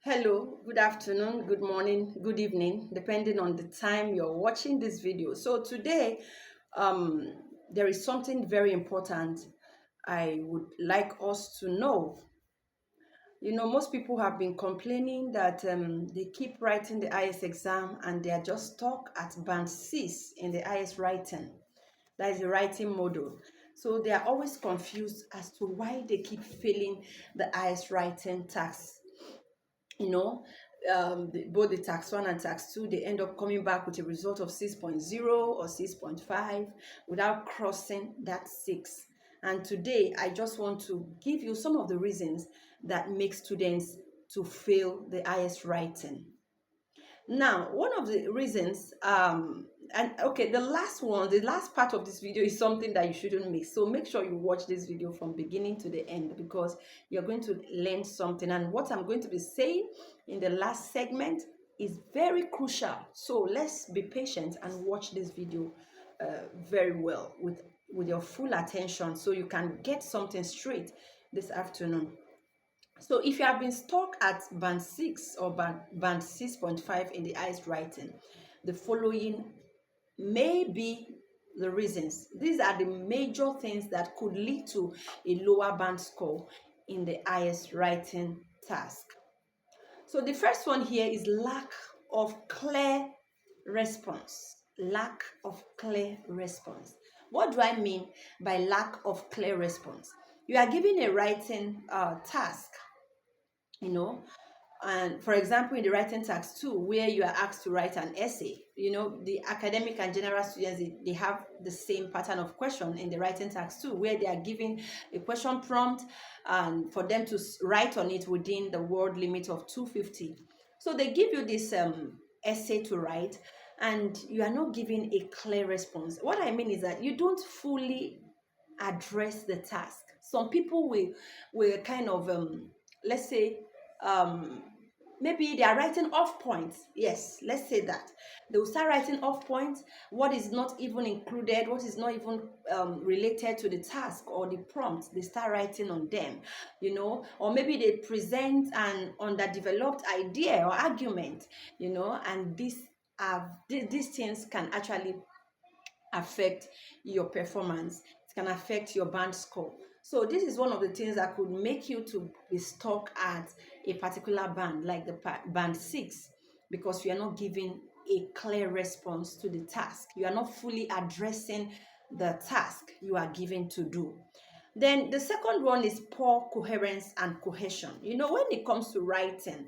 Hello, good afternoon, good morning, good evening, depending on the time you're watching this video. So today, there is something very important I would like us to know. Most people have been complaining that they keep writing the IS exam and they are just stuck at band 6 in the IS writing. That is the writing module. So they are always confused as to why they keep failing the IS writing task. you know both the tax 1 and tax 2, they end up coming back with a result of 6.0 or 6.5 without crossing that 6. And today I just want to give you some of the reasons that make students to fail the IS writing. Now, one of the reasons, and okay, the last part of this video is something that you shouldn't miss. So make sure you watch this video from beginning to the end because you're going to learn something. And what I'm going to be saying in the last segment is very crucial. So let's be patient and watch this video very well with your full attention so you can get something straight this afternoon. So if you have been stuck at band 6 or band 6.5 in the IELTS writing, the following may be the reasons. These are the major things that could lead to a lower band score in the IELTS writing task. So the first one here is lack of clear response. Lack of clear response. What do I mean by lack of clear response? You are given a writing task, and for example in the writing task 2 where you are asked to write an essay, the academic and general students, they have the same pattern of question in the writing task 2 where they are given a question prompt and for them to write on it within the word limit of 250. So they give you this essay to write and you are not given a clear response. What I mean is that you don't fully address the task. Some people will kind of let's say um maybe they are writing off points. Yes, let's say that they will start writing off points, what is not even included, what is not even related to the task or the prompt, they start writing on them, or maybe they present an underdeveloped idea or argument, and these things can actually affect your performance. It can affect your band score. So this is one of the things that could make you to be stuck at a particular band, like the band 6, because you are not giving a clear response to the task. You are not fully addressing the task you are given to do. Then the second one is poor coherence and cohesion. When it comes to writing,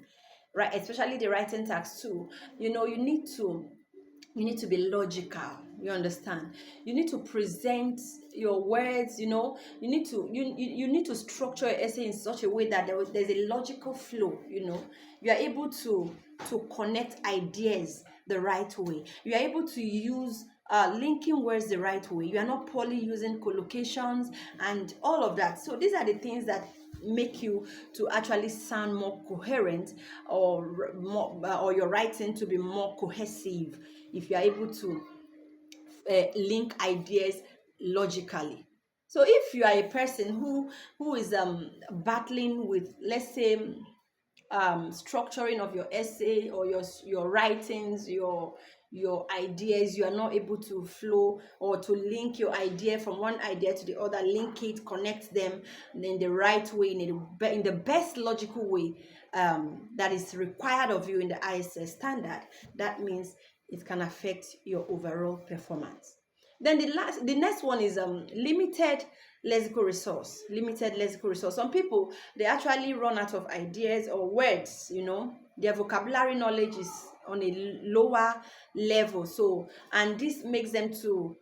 right, especially the writing task 2, you need to be logical. You understand? You need to present your words. You need to structure your essay in such a way that there's a logical flow. You are able to connect ideas the right way. You are able to use linking words the right way. You are not poorly using collocations and all of that. So these are the things that make you to actually sound more coherent, or your writing to be more cohesive if you are able to link ideas logically. So if you are a person who is battling with, let's say, structuring of your essay or your writings, your ideas, you are not able to flow or to link your idea from one idea to the other, link it, connect them in the right way, in the best logical way that is required of you in the ISS standard. That means it can affect your overall performance. Then the next one is limited lexical resource. Limited lexical resource. Some people, they actually run out of ideas or words. Their vocabulary knowledge is on a lower level. So, and this makes them to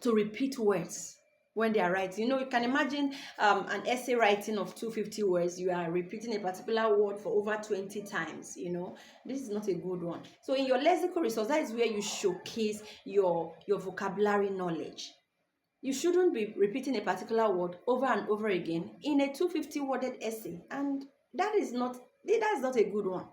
repeat words when they are writing. You can imagine an essay writing of 250 words. You are repeating a particular word for over 20 times. This is not a good one. So in your lexical resource, that is where you showcase your vocabulary knowledge. You shouldn't be repeating a particular word over and over again in a 250 worded essay, and that's not a good one.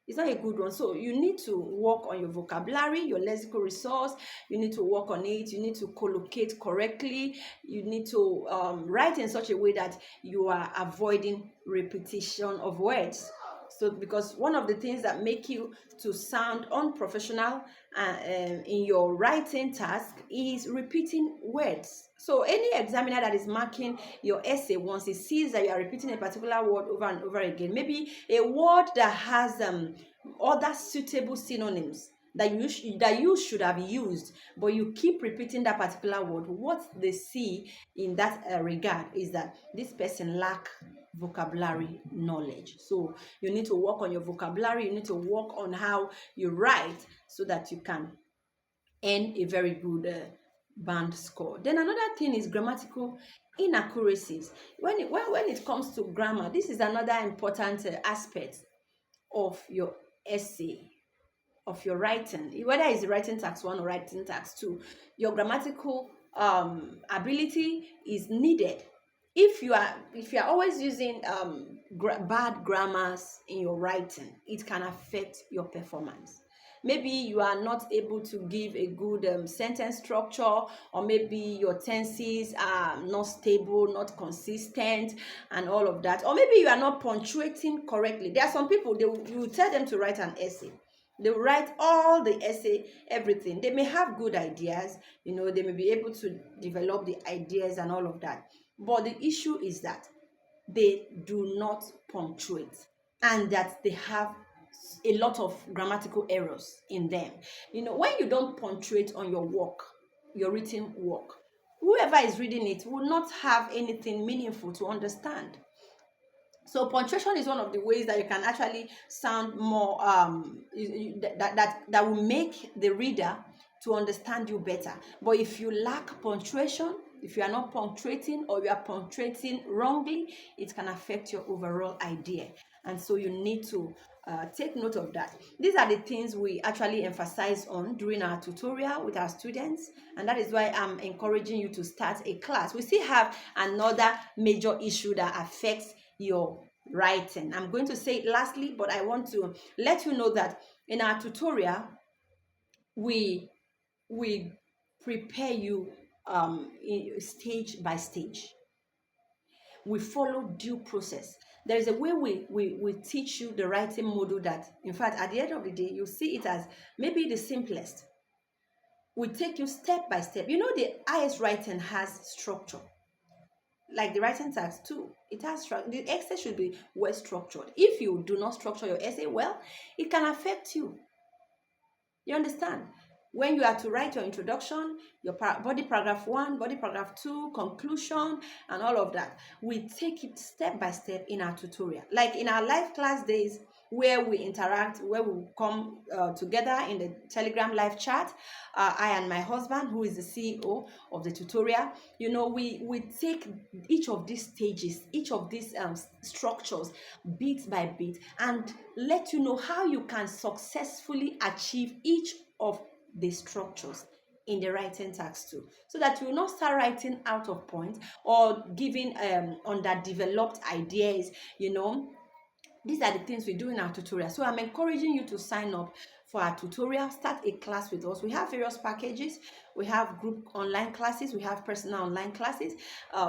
It's not a good one. So you need to work on your vocabulary, your lexical resource. You need to work on it. You need to collocate correctly. You need to write in such a way that you are avoiding repetition of words. So because one of the things that make you to sound unprofessional in your writing task is repeating words. So any examiner that is marking your essay, once he sees that you are repeating a particular word over and over again, maybe a word that has other suitable synonyms that you should have used, but you keep repeating that particular word, what they see in that regard is that this person lack vocabulary knowledge. So you need to work on your vocabulary. You need to work on how you write so that you can earn a very good band score. Then another thing is grammatical inaccuracies. When it comes to grammar, this is another important aspect of your essay, of your writing, whether it's writing tax 1 or writing tax 2. Your grammatical ability is needed. If you are always using bad grammars in your writing, it can affect your performance. Maybe you are not able to give a good sentence structure, or maybe your tenses are not stable, not consistent, and all of that. Or maybe you are not punctuating correctly. There are some people, you tell them to write an essay. They write all the essay, everything. They may have good ideas, they may be able to develop the ideas and all of that. But the issue is that they do not punctuate, and that they have a lot of grammatical errors in them. When you don't punctuate on your work, your written work, whoever is reading it will not have anything meaningful to understand. So punctuation is one of the ways that you can actually sound more that will make the reader to understand you better. But if you lack punctuation, if you are not punctuating, or you are punctuating wrongly, it can affect your overall idea. And so you need to take note of that. These are the things we actually emphasize on during our tutorial with our students, and that is why I'm encouraging you to start a class. We still have another major issue that affects your writing. I'm going to say it lastly, but I want to let you know that in our tutorial, we prepare you stage by stage. We follow due process. There is a way we teach you the writing model that, in fact, at the end of the day, you see it as maybe the simplest. We take you step by step. The IELTS writing has structure. Like the writing task too, it has structure. The essay should be well structured. If you do not structure your essay well, it can affect you. You understand? When you are to write your introduction, your body paragraph 1, body paragraph 2, conclusion, and all of that, we take it step by step in our tutorial. Like in our live class days, where we interact, where we come together in the Telegram live chat, I and my husband, who is the CEO of the tutorial, we take each of these stages, each of these structures, bit by bit, and let you know how you can successfully achieve each of the structures in the writing task too, so that you will not start writing out of point or giving underdeveloped ideas. These are the things we do in our tutorial. So I'm encouraging you to sign up for our tutorial. Start a class with us. We have various packages. We have group online classes. We have personal online classes,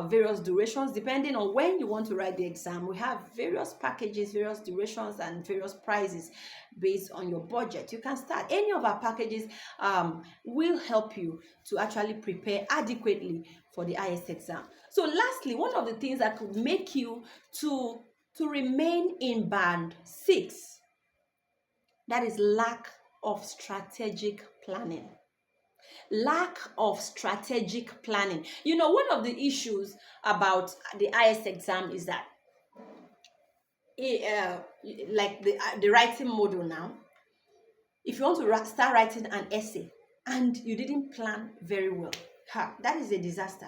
various durations depending on when you want to write the exam. We have various packages, various durations, and various prices based on your budget. You can start. Any of our packages will help you to actually prepare adequately for the IELTS exam. So lastly, one of the things that could make you to remain in band 6, that is lack of strategic planning. Lack of strategic planning. One of the issues about the IELTS exam is that like the writing model now, if you want to start writing an essay and you didn't plan very well, that is a disaster.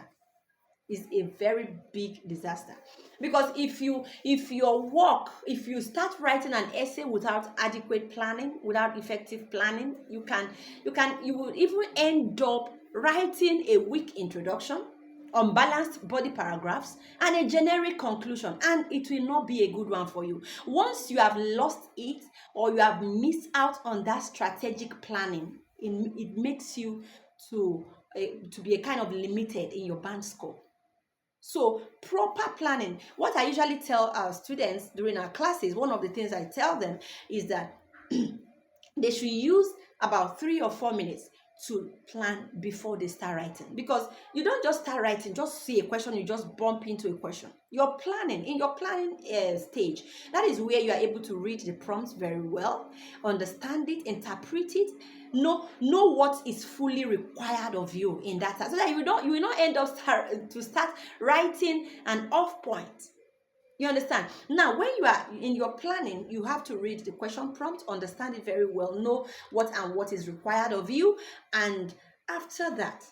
Is a very big disaster, because if you start writing an essay without adequate planning, without effective planning, you will even end up writing a weak introduction, unbalanced body paragraphs, and a generic conclusion, and it will not be a good one for you. Once you have lost it or you have missed out on that strategic planning, it makes you to be a kind of limited in your band score. So proper planning, what I usually tell our students during our classes, one of the things I tell them is that they should use about 3 or 4 minutes to plan before they start writing, because you don't just start writing, just see a question, you just bump into a question. You're planning. In your planning stage, that is where you are able to read the prompts very well, understand it, interpret it, know what is fully required of you in that task, so that you will not end up start writing an off point. You understand? Now, when you are in your planning, you have to read the question prompt, understand it very well, know what is required of you, and after that,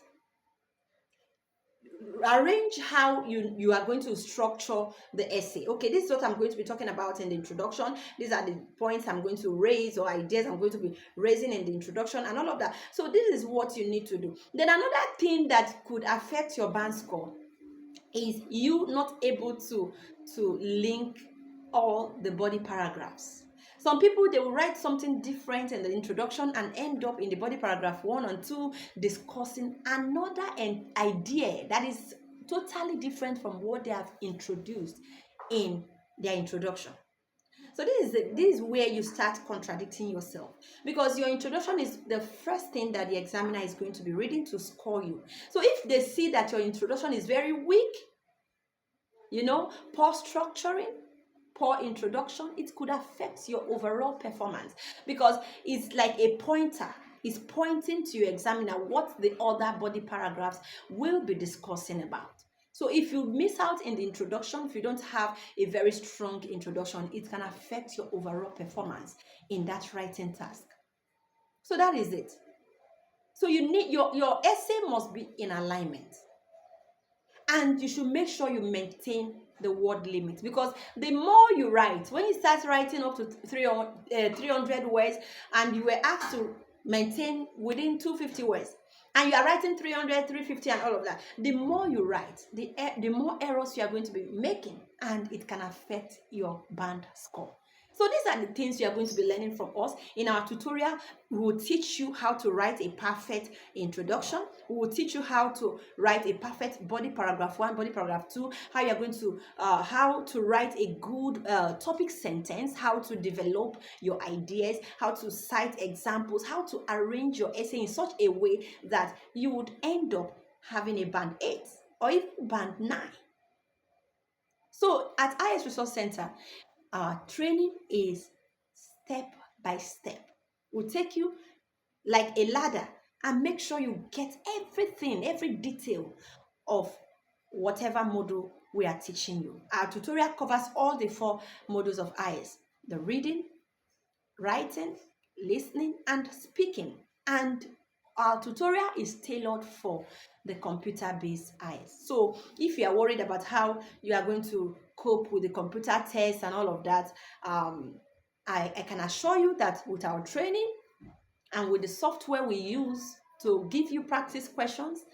arrange how you are going to structure the essay. Okay, this is what I'm going to be talking about in the introduction. These are the points I'm going to raise, or ideas I'm going to be raising in the introduction, and all of that. So this is what you need to do. Then another thing that could affect your band score is you not able to link all the body paragraphs. Some people, they will write something different in the introduction and end up in the body paragraph 1 and 2 discussing another idea that is totally different from what they have introduced in their introduction. So this is where you start contradicting yourself, because your introduction is the first thing that the examiner is going to be reading to score you. So if they see that your introduction is very weak, poor structuring, poor introduction, it could affect your overall performance, because it's like a pointer. It's pointing to your examiner what the other body paragraphs will be discussing about. So if you miss out in the introduction, if you don't have a very strong introduction, it can affect your overall performance in that writing task. So that is it. So you need your essay must be in alignment. And you should make sure you maintain the word limit, because the more you write, when you start writing up to 300 words and you were asked to maintain within 250 words, and you are writing 300, 350 and all of that, the more you write, the more errors you are going to be making, and it can affect your band score. So these are the things you are going to be learning from us. In our tutorial, we will teach you how to write a perfect introduction. We will teach you how to write a perfect body paragraph 1, body paragraph 2, how you are going to, how to write a good topic sentence, how to develop your ideas, how to cite examples, how to arrange your essay in such a way that you would end up having a band 8 or even band 9. So at IELTS Resource Center, our training is step by step. We'll take you like a ladder and make sure you get everything, every detail of whatever module we are teaching you. Our tutorial covers all the 4 modules of IELTS: the reading, writing, listening, and speaking. And our tutorial is tailored for the computer-based IELTS. So if you are worried about how you are going to cope with the computer test and all of that, I can assure you that with our training and with the software we use to give you practice questions,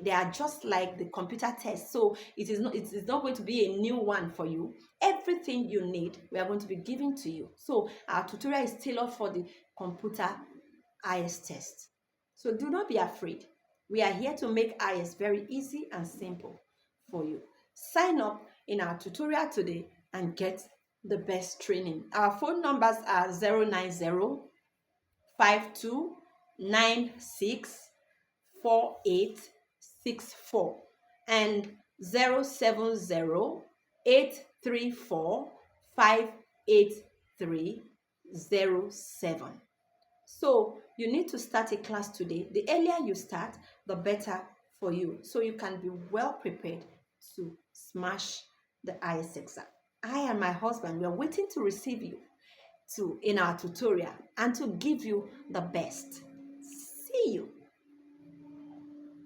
they are just like the computer test. So it is not going to be a new one for you. Everything you need, we are going to be giving to you. So our tutorial is tailored for the computer IELTS test. So do not be afraid. We are here to make IELTS very easy and simple for you. Sign up in our tutorial today and get the best training. Our phone numbers are 090-5296-4864 and 070-834-58307. So you need to start a class today. The earlier you start, the better for you, so you can be well prepared to smash the IELTS exam. I and my husband, we are waiting to receive you in our tutorial and to give you the best. See you.